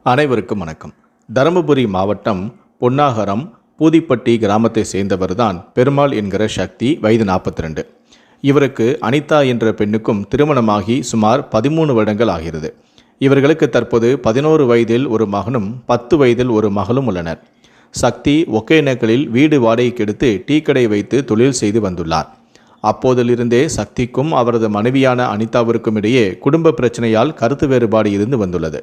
அனைவருக்கும் வணக்கம். தருமபுரி மாவட்டம் பொன்னாகரம் பூதிப்பட்டி கிராமத்தை சேர்ந்தவர்தான் பெருமாள் என்கிற சக்தி. வயது 42. இவருக்கு அனிதா என்ற பெண்ணுக்கும் திருமணமாகி சுமார் 13 வருடங்கள் ஆகிறது. இவர்களுக்கு தற்போது 11 வயதில் ஒரு மகனும் 10 வயதில் ஒரு மகளும் உள்ளனர். சக்தி ஒகேனக்கலில் வீடு வாடகைக்கு எடுத்து டீ கடை வைத்து தொழில் செய்து வந்துள்ளார். அப்போதிலிருந்தே சக்திக்கும் அவரது மனைவியான அனிதாவிற்கும் இடையே குடும்ப பிரச்சனையால் கருத்து வேறுபாடு இருந்து வந்துள்ளது.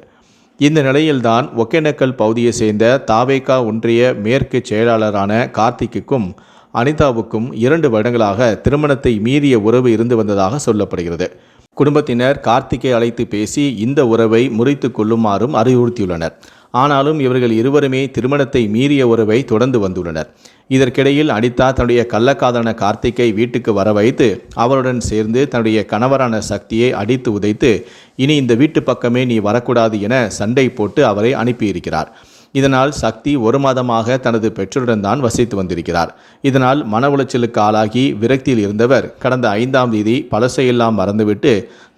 இந்த நிலையில்தான் ஒகேனக்கல் பகுதியை சேர்ந்த தாவேகா ஒன்றிய மேற்கு செயலாளரான கார்த்திக்குக்கும் அனிதாவுக்கும் 2 வருடங்களாக திருமணத்தை மீறிய உறவு இருந்து வந்ததாக சொல்லப்படுகிறது. குடும்பத்தினர் கார்த்திக்கை அழைத்து பேசி இந்த உறவை முறித்து கொள்ளுமாறும் அறிவுறுத்தியுள்ளனர். ஆனாலும் இவர்கள் இருவருமே திருமணத்தை மீறிய உறவை தொடர்ந்து வந்துள்ளனர். இதற்கிடையில் அனிதா தன்னுடைய கள்ளக்காதலான கார்த்திக்கை வீட்டுக்கு வர வைத்து அவருடன் சேர்ந்து தன்னுடைய கணவரான சக்தியை அடித்து உதைத்து இனி இந்த வீட்டு பக்கமே நீ வரக்கூடாது என சண்டை போட்டு அவரை அனுப்பியிருக்கிறார். இதனால் சக்தி 1 மாதமாக தனது பெற்றோருடன் தான் வசித்து வந்திருக்கிறார். இதனால் மன உளைச்சலுக்கு ஆளாகி விரக்தியில் இருந்தவர் கடந்த 5ஆம் தேதி பழசையெல்லாம் மறந்துவிட்டு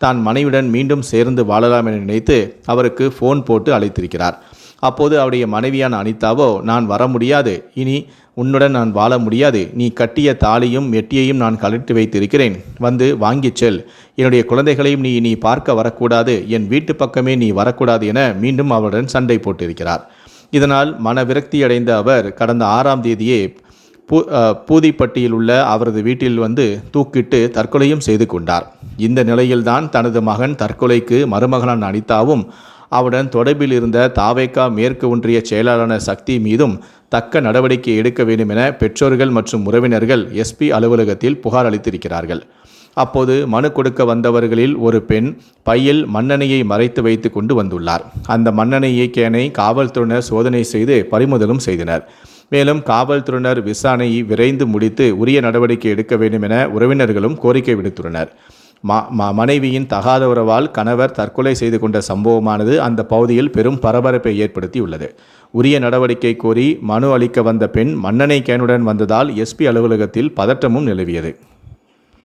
தான் மனைவியுடன் மீண்டும் சேர்ந்து வாழலாம் என நினைத்து அவருக்கு ஃபோன் போட்டு அழைத்திருக்கிறார். அப்போது அவருடைய மனைவியான அனிதாவோ, நான் வர முடியாது, இனி உன்னுடன் நான் வாழ முடியாது, நீ கட்டிய தாலியும் மெட்டியையும் நான் கழட்டி வைத்திருக்கிறேன், வந்து வாங்கிச் செல், என்னுடைய குழந்தைகளையும் நீ இனி பார்க்க வரக்கூடாது, என் வீட்டு பக்கமே நீ வரக்கூடாது என மீண்டும் அவருடன் சண்டை போட்டிருக்கிறார். இதனால் மன விரக்தி அடைந்த அவர் கடந்த 6ஆம் தேதியே பூதிப்பட்டியில் உள்ள அவரது வீட்டில் வந்து தூக்கிட்டு தற்கொலையும் செய்து கொண்டார். இந்த நிலையில்தான் தனது மகன் தற்கொலைக்கு மருமகனான அனிதாவும் அவருடன் தொடர்பில் இருந்த தாவேகா மேற்கு ஒன்றிய செயலாளரான சக்தி மீதும் தக்க நடவடிக்கை எடுக்க வேண்டும் என பெற்றோர்கள் மற்றும் உறவினர்கள் எஸ்பி அலுவலகத்தில் புகார் அளித்திருக்கிறார்கள். அப்போது மனு கொடுக்க வந்தவர்களில் ஒரு பெண் பையில் மண்ணெண்ணெயை மறைத்து வைத்து கொண்டு வந்துள்ளார். அந்த மண்ணெண்ணெய் கேனை காவல்துறையினர் சோதனை செய்து பறிமுதலும் செய்தனர். மேலும் காவல்துறையினர் விசாரணையை விரைந்து முடித்து உரிய நடவடிக்கை எடுக்க வேண்டும் என உறவினர்களும் கோரிக்கை விடுத்துள்ளனர். மனைவியின் தகாத உறவால் கணவர் தற்கொலை செய்து கொண்ட சம்பவமானது அந்த பகுதியில் பெரும் பரபரப்பை ஏற்படுத்தியுள்ளது. உரிய நடவடிக்கை கோரி மனு அளிக்க வந்த பெண் மண்ணெண்ணெய் கேனுடன் வந்ததால் எஸ்பி அலுவலகத்தில் பதற்றமும் நிலவியது.